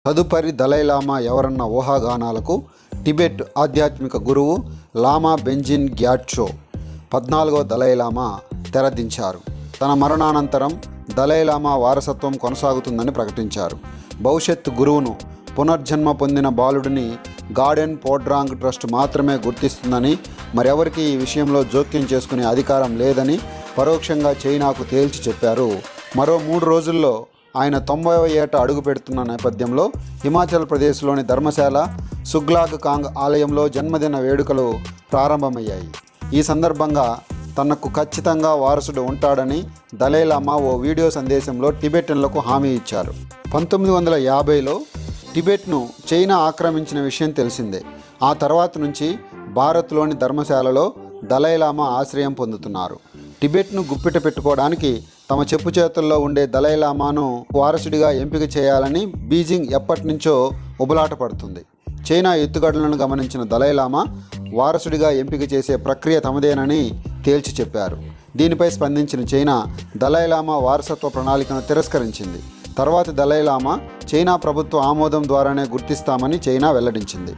తదుపరి దలైలామా ఎవరన్న ఊహాగానాలకు టిబెట్ ఆధ్యాత్మిక గురువు లామా బెంజిన్ గ్యాట్జో 14వ దలైలామా తెరదించారు. తన మరణానంతరం దలైలామా వారసత్వం కొనసాగుతుందని ప్రకటించారు. భవిష్యత్ గురువును పునర్జన్మ పొందిన బాలుడిని గార్డెన్ పోడ్రాంగ్ ట్రస్ట్ మాత్రమే గుర్తిస్తుందని, మరెవరికి ఈ విషయంలో జోక్యం చేసుకునే అధికారం లేదని పరోక్షంగా చైనాకు తేల్చి చెప్పారు. మరో 3 రోజుల్లో ఆయన 90వ ఏట అడుగు పెడుతున్న నేపథ్యంలో హిమాచల్ ప్రదేశ్లోని ధర్మశాల సుగ్లాగ్ కాంగ్ ఆలయంలో జన్మదిన వేడుకలు ప్రారంభమయ్యాయి. ఈ సందర్భంగా తనకు ఖచ్చితంగా వారసుడు ఉంటాడని దలైలామా ఓ వీడియో సందేశంలో టిబెటన్లకు హామీ ఇచ్చారు. 1950లో టిబెట్ను చైనా ఆక్రమించిన విషయం తెలిసిందే. ఆ తర్వాత నుంచి భారత్లోని ధర్మశాలలో దలైలామా ఆశ్రయం పొందుతున్నారు. టిబెట్ను గుప్పిట పెట్టుకోవడానికి తమ చెప్పు చేతుల్లో ఉండే దలైలామాను వారసుడిగా ఎంపిక చేయాలని బీజింగ్ ఎప్పటి నుంచో ఉబలాట పడుతుంది. చైనా ఎత్తుగడలను గమనించిన దలైలామా వారసుడిగా ఎంపిక చేసే ప్రక్రియ తమదేనని తేల్చి చెప్పారు. దీనిపై స్పందించిన చైనా దలైలామా వారసత్వ ప్రణాళికను తిరస్కరించింది. తర్వాతి దలైలామా చైనా ప్రభుత్వ ఆమోదం ద్వారానే గుర్తిస్తామని చైనా వెల్లడించింది.